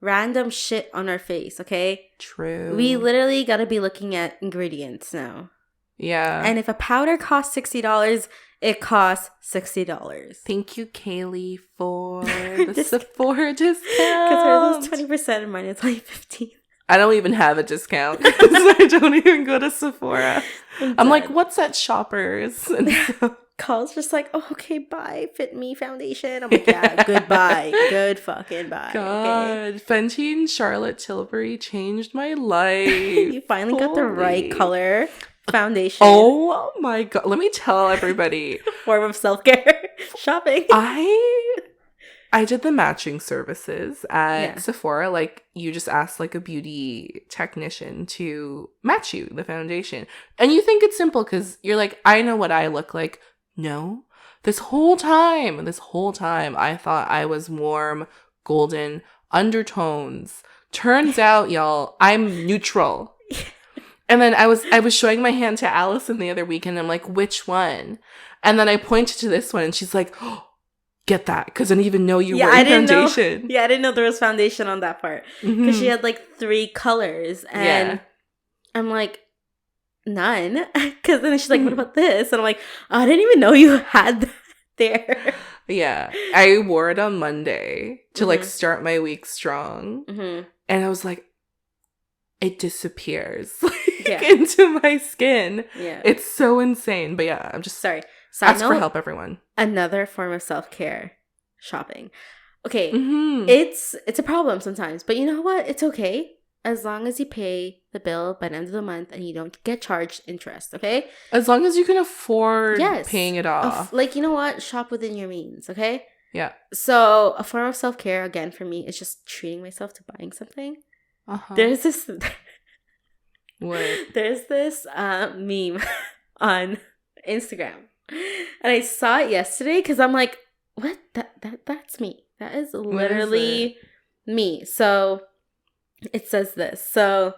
random shit on our face, okay? True. We literally got to be looking at ingredients now. Yeah. And if a powder costs $60, it costs $60. Thank you, Kaylee, for the Sephora discount. Because hers is 20% and mine is like 15%. I don't even have a discount because I don't even go to Sephora. I'm like, what's at Shoppers? And so Call's just like, oh, okay, bye. Fit Me foundation. I'm like, yeah, goodbye. Good fucking bye. God, okay? Fenty and Charlotte Tilbury changed my life. You finally got the right color foundation. Oh my God. Let me tell everybody. Form of self-care shopping. I did the matching services at Sephora. Like, you just ask like a beauty technician to match you the foundation. And you think it's simple because you're like, I know what I look like. No. This whole time, I thought I was warm, golden, undertones. Turns out, y'all, I'm neutral. And then I was showing my hand to Allison the other week, and I'm like, which one? And then I pointed to this one, and she's like, oh, get that, because I didn't even know you were in foundation. I didn't know there was foundation on that part. Because she had like 3 colors, and I'm like, none. Because then she's like, what about this? And I'm like, oh, I didn't even know you had that there. Yeah. I wore it on Monday to like start my week strong. And I was like, it disappears into my skin. Yeah. It's so insane. But yeah, I'm just sorry. Ask for help, everyone. Another form of self-care, shopping. Okay, it's a problem sometimes, but you know what? It's okay as long as you pay the bill by the end of the month and you don't get charged interest, okay? As long as you can afford paying it off. Like, you know what? Shop within your means, okay? Yeah. So a form of self-care, again, for me, is just treating myself to buying something. There's this... What? There's this meme on Instagram. And I saw it yesterday because I'm like, what? That's me. That is literally me. So it says this. So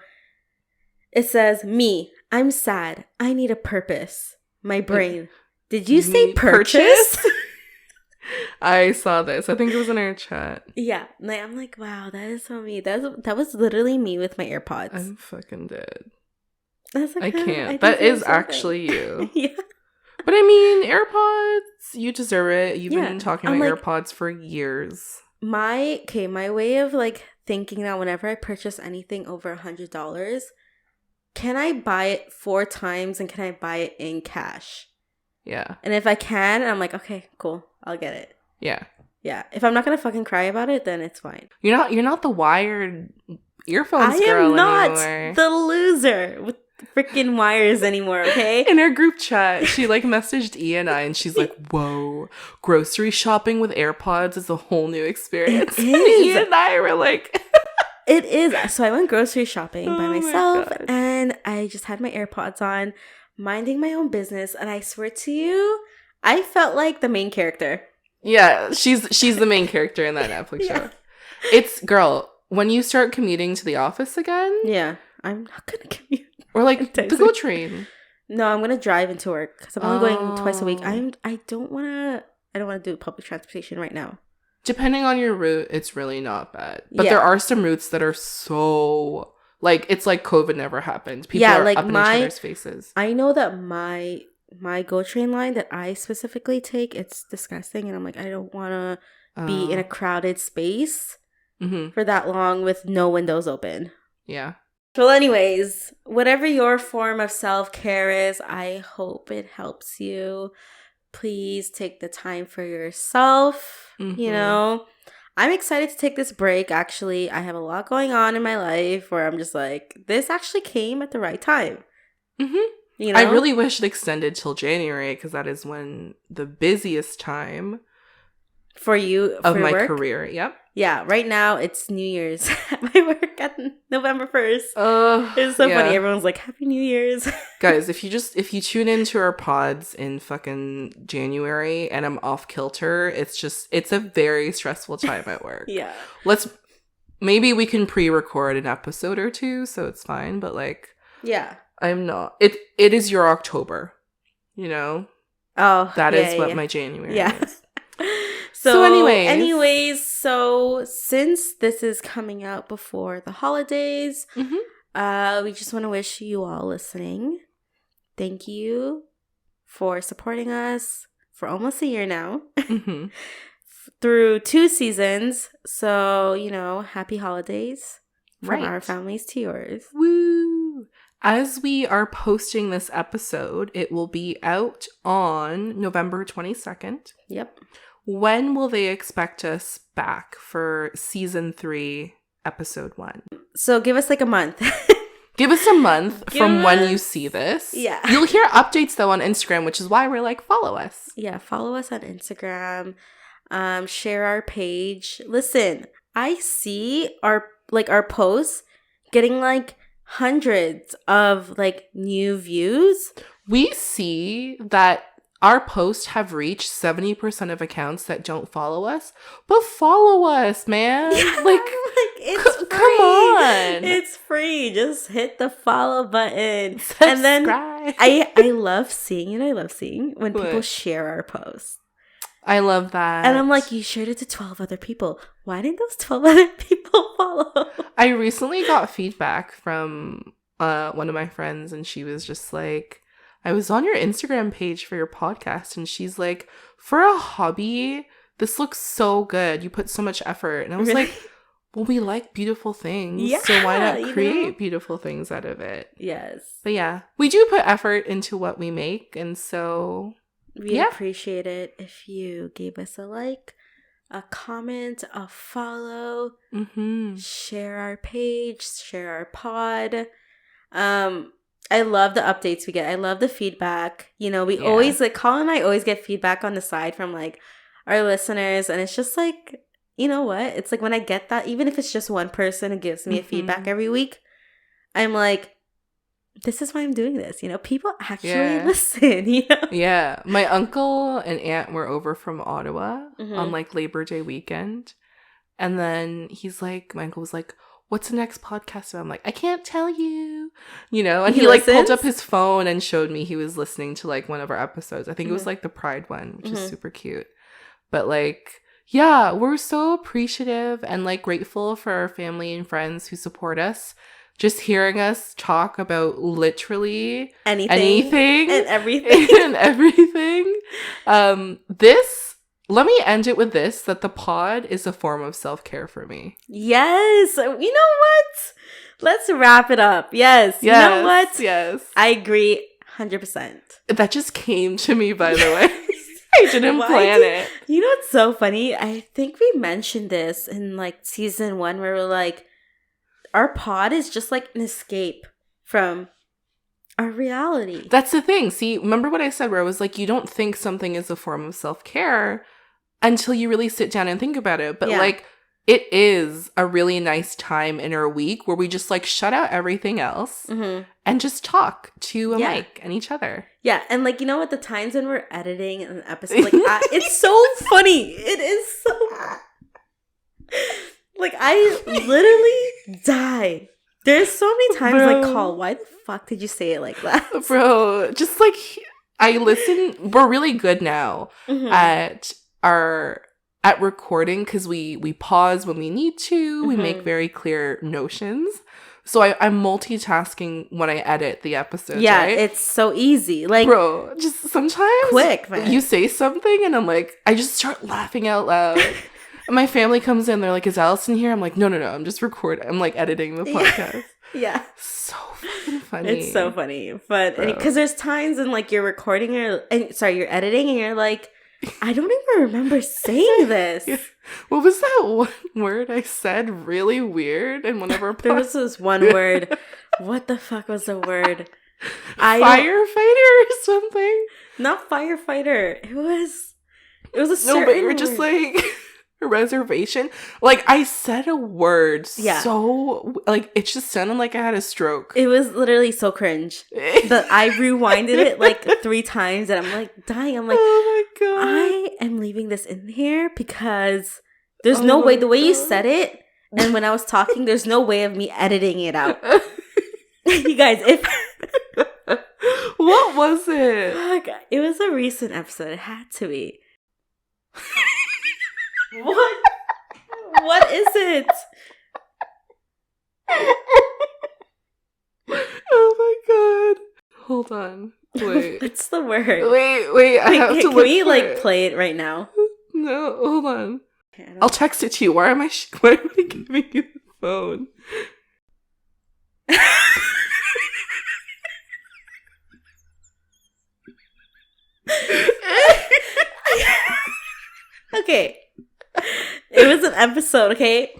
it says, me, I'm sad. I need a purpose. My brain. Did you say purchase? I saw this. I think it was in our chat. Yeah. Like, I'm like, wow, that is so me. That was literally me with my AirPods. I'm fucking dead. That's like, I can't. That is actually you. Yeah. But I mean, AirPods, you deserve it. You've been talking about AirPods for years. My way of like thinking that whenever I purchase anything over $100, can I buy it 4 times and can I buy it in cash? Yeah. And if I can, I'm like, okay, cool, I'll get it. Yeah. Yeah. If I'm not gonna fucking cry about it, then it's fine. You're not the wired earphones girl anymore. I am not the loser with freaking wires anymore, okay? In our group chat, she like messaged E and I, and she's like, whoa, grocery shopping with AirPods is a whole new experience. It is. E and I were like... It is. So I went grocery shopping by myself, and I just had my AirPods on, minding my own business, and I swear to you, I felt like the main character. Yeah, she's the main character in that Netflix show. It's, girl, when you start commuting to the office again... Yeah, I'm not gonna commute. Or like the GO train. No, I'm gonna drive into work because I'm only going twice a week. I don't wanna do public transportation right now. Depending on your route, it's really not bad. But there are some routes that are so like it's like COVID never happened. People are like up in each other's faces. I know that my GO train line that I specifically take, it's disgusting, and I'm like, I don't wanna be in a crowded space for that long with no windows open. Yeah. Well, anyways, whatever your form of self-care is, I hope it helps you. Please take the time for yourself. You know, I'm excited to take this break. Actually, I have a lot going on in my life where I'm just like, this actually came at the right time. You know? I really wish it extended till January because that is when the busiest time for you of for my work? career. Yep. Yeah, right now it's New Year's at my work at November 1st. It's so funny. Everyone's like, Happy New Year's. Guys, if you tune into our pods in fucking January and I'm off kilter, it's a very stressful time at work. Yeah. Maybe we can pre-record an episode or two, so it's fine, but like, yeah. I'm not. It is your October, you know? Oh, that is what my January is. So anyways, so since this is coming out before the holidays, we just want to wish you all listening, thank you for supporting us for almost a year now, through 2 seasons. So, you know, happy holidays from our families to yours. Woo! As we are posting this episode, it will be out on November 22nd. Yep. When will they expect us back for season 3, episode 1? So give us like a month. Give us a month from when you see this. Yeah. You'll hear updates though on Instagram, which is why we're like, follow us. Yeah, follow us on Instagram. Share our page. Listen, I see our posts getting like hundreds of like new views. We see that our posts have reached 70% of accounts that don't follow us, but follow us, man. Yeah, like it's free. Come on. It's free. Just hit the follow button. Subscribe. And then I love seeing when people share our posts. I love that. And I'm like, you shared it to 12 other people. Why didn't those 12 other people follow? I recently got feedback from one of my friends, and she was just like, I was on your Instagram page for your podcast, and she's like, for a hobby, this looks so good. You put so much effort. And I was like, well, we like beautiful things. Yeah, so why not create beautiful things out of it? Yes. But yeah, we do put effort into what we make. And so we appreciate it if you gave us a like, a comment, a follow, share our page, share our pod. I love the updates we get. I love the feedback. You know, we always, like, Colin and I always get feedback on the side from, like, our listeners. And it's just, like, you know what? It's, like, when I get that, even if it's just one person who gives me a feedback every week, I'm like, this is why I'm doing this. You know, people actually listen, you know? Yeah. My uncle and aunt were over from Ottawa on, like, Labor Day weekend. And then he's like, my uncle was like, what's the next podcast? And I'm like, I can't tell you, you know? And he like pulled up his phone and showed me he was listening to like one of our episodes. I think it was like the Pride one, which is super cute. But like, yeah, we're so appreciative and like grateful for our family and friends who support us. Just hearing us talk about literally anything and everything. Let me end it with this, that the pod is a form of self-care for me. Yes. You know what? Let's wrap it up. Yes. You know what? Yes. I agree 100%. That just came to me, by the way. I didn't plan it. You know what's so funny? I think we mentioned this in like season 1 where we're like, our pod is just like an escape from our reality. That's the thing. See, remember what I said where I was like, you don't think something is a form of self-care until you really sit down and think about it. But like, it is a really nice time in our week where we just like shut out everything else and just talk to a mic and each other. Yeah. And like, you know what? The times when we're editing an episode, like it's so funny. It is so like, I literally die. There's so many times like, Call, why the fuck did you say it like that? Bro, just like, I listen, we're really good now at recording because we pause when we need to. We make very clear notions. So I'm multitasking when I edit the episode. Yeah, right? It's so easy. Like, bro, just sometimes quick, man. You say something and I'm like, I just start laughing out loud. And my family comes in, they're like, is Allison here? I'm like, no, I'm just recording. I'm like editing the podcast. Yeah. So fucking funny. It's so funny. But because there's times when like you're recording you're editing and you're like, I don't even remember saying this. Yeah. What was that one word I said really weird in one of our podcasts? There was this one word. What the fuck was the word? Firefighter or something? Not firefighter. It was a certain No, but you were just like reservation. Like I said a word so like it just sounded like I had a stroke. It was literally so cringe that I rewinded it like 3 times and I'm like dying. I'm like, oh my god, I am leaving this in here because there's no way. The way you said it and when I was talking, there's no way of me editing it out. You guys, if what was it? It was a recent episode. It had to be. What? What is it? Oh my god. Hold on. Wait. What's the word? Wait. I have to look. Can we like play it right now? No, hold on. I'll text it to you. Why am I giving you the phone? Okay. It was an episode, okay?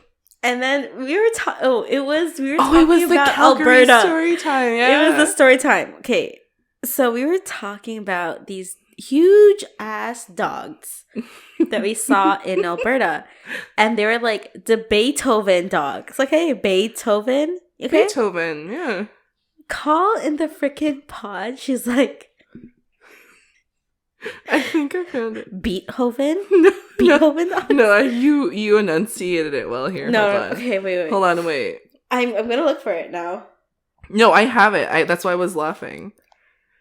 And then we were talking about Calgary Alberta story time. Yeah. It was the story time. Okay. So we were talking about these huge ass dogs that we saw in Alberta. And they were like the Beethoven dogs. Like, hey, Beethoven. Okay? Beethoven, yeah. Call in the freaking pod. She's like, I think I found it. Beethoven? No, Beethoven dogs? No, you enunciated it well here. No, Hold on. Okay, wait. Hold on, wait. I'm gonna look for it now. No, I have it. That's why I was laughing.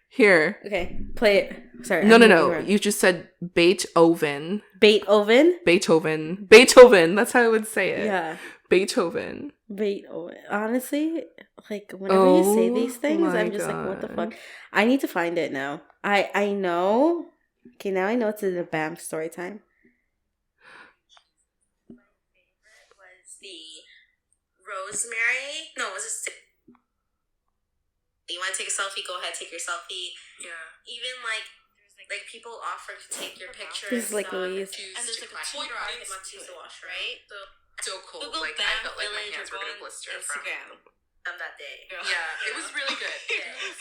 Here. Okay, play it. Sorry. No. You just said Beethoven. Beethoven? Beethoven. That's how I would say it. Yeah. Beethoven. Honestly, like whenever you say these things, I'm just like, what the fuck? I need to find it now. I know. Okay, now I know it's in the BAM story time. My favorite was the rosemary. No, it was a. You want to take a selfie? Go ahead, take your selfie. Yeah. Even like people offer to take your picture. This is like Louise. And there's like a $2 to the wash, right? So cool. Google like I felt like my hands were gonna blister Instagram. On that day. Yeah, it was really good.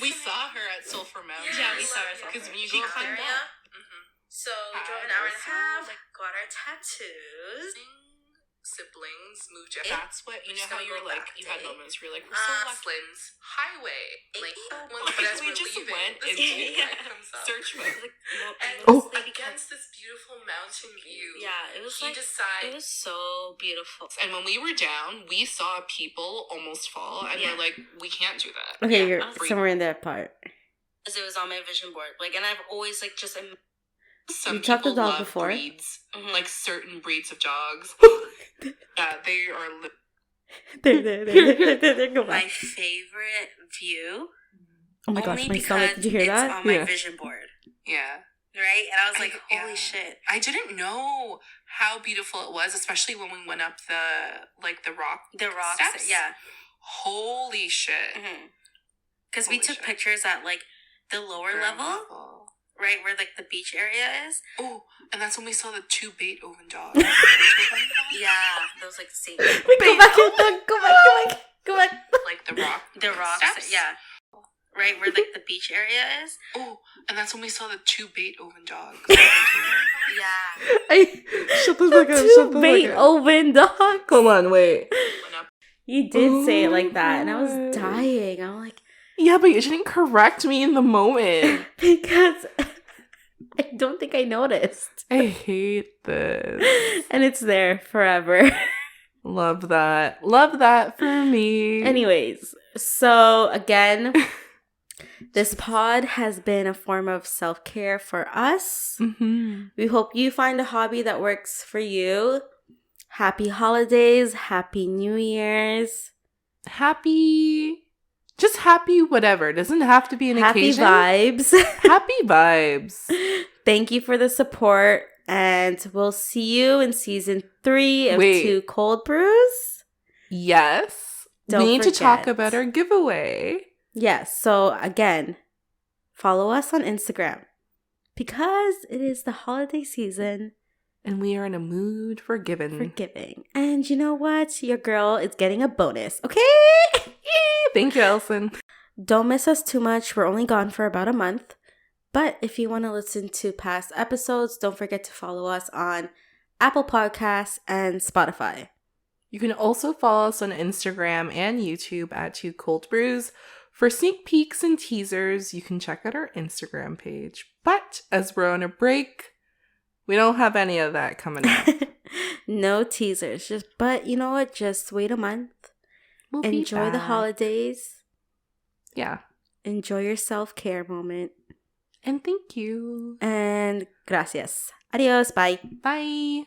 We saw her at Sulphur Mountain. Yeah, we saw her because when you go up there. So we drove an hour and a half. Got our tattoos. Siblings moved. That's what you know how you're like. You had moments where you're like, we're so lucky. Slim's Highway. Like But as we just went into search mode. Against this beautiful mountain view. Yeah, it was it was so beautiful. And when we were down, we saw people almost fall, and we're like, we can't do that. Okay, you're somewhere in that part. Because it was on my vision board. Like, and I've always like just. Some you talked to dog love before? Breeds, like certain breeds of dogs. They are. They're my favorite view. Oh my gosh, my stomach! Did you hear that? On my vision board. Yeah. Right, and I was like, "Holy shit!" I didn't know how beautiful it was, especially when we went up the rock. The rock steps. Yeah. Holy shit! Because we took pictures at like the lower level. Right where like the beach area is. Oh, and that's when we saw the 2 Beethoven dogs. Yeah, those like the same. Wait, go back. Like the rock. The rocks. Steps? Yeah. Right where like the beach area is. Oh, and that's when we saw the 2 Beethoven dogs. Yeah. Shut the fuck up. 2 Beethoven dogs. Come on, wait. You did say it like that, and I was dying. I'm like. Yeah, but you didn't correct me in the moment. Because I don't think I noticed. I hate this. And it's there forever. Love that. Love that for me. Anyways, so again, this pod has been a form of self-care for us. Mm-hmm. We hope you find a hobby that works for you. Happy holidays. Happy New Year's. Just happy whatever. It doesn't have to be an occasion. Happy vibes. Happy vibes. Thank you for the support. And we'll see you in season 3 of 2 Cold Brews. Yes. We need to talk about our giveaway. Yes. So again, follow us on Instagram. Because it is the holiday season. And we are in a mood for giving. And you know what? Your girl is getting a bonus. Okay? Thank you, Allison. Don't miss us too much. We're only gone for about a month. But if you want to listen to past episodes, don't forget to follow us on Apple Podcasts and Spotify. You can also follow us on Instagram and YouTube at 2 Cold Brews. For sneak peeks and teasers, you can check out our Instagram page. But as we're on a break, we don't have any of that coming up. No teasers. But you know what? Just wait a month. We'll Enjoy the holidays. Yeah. Enjoy your self-care moment. And thank you. And gracias. Adios. Bye. Bye.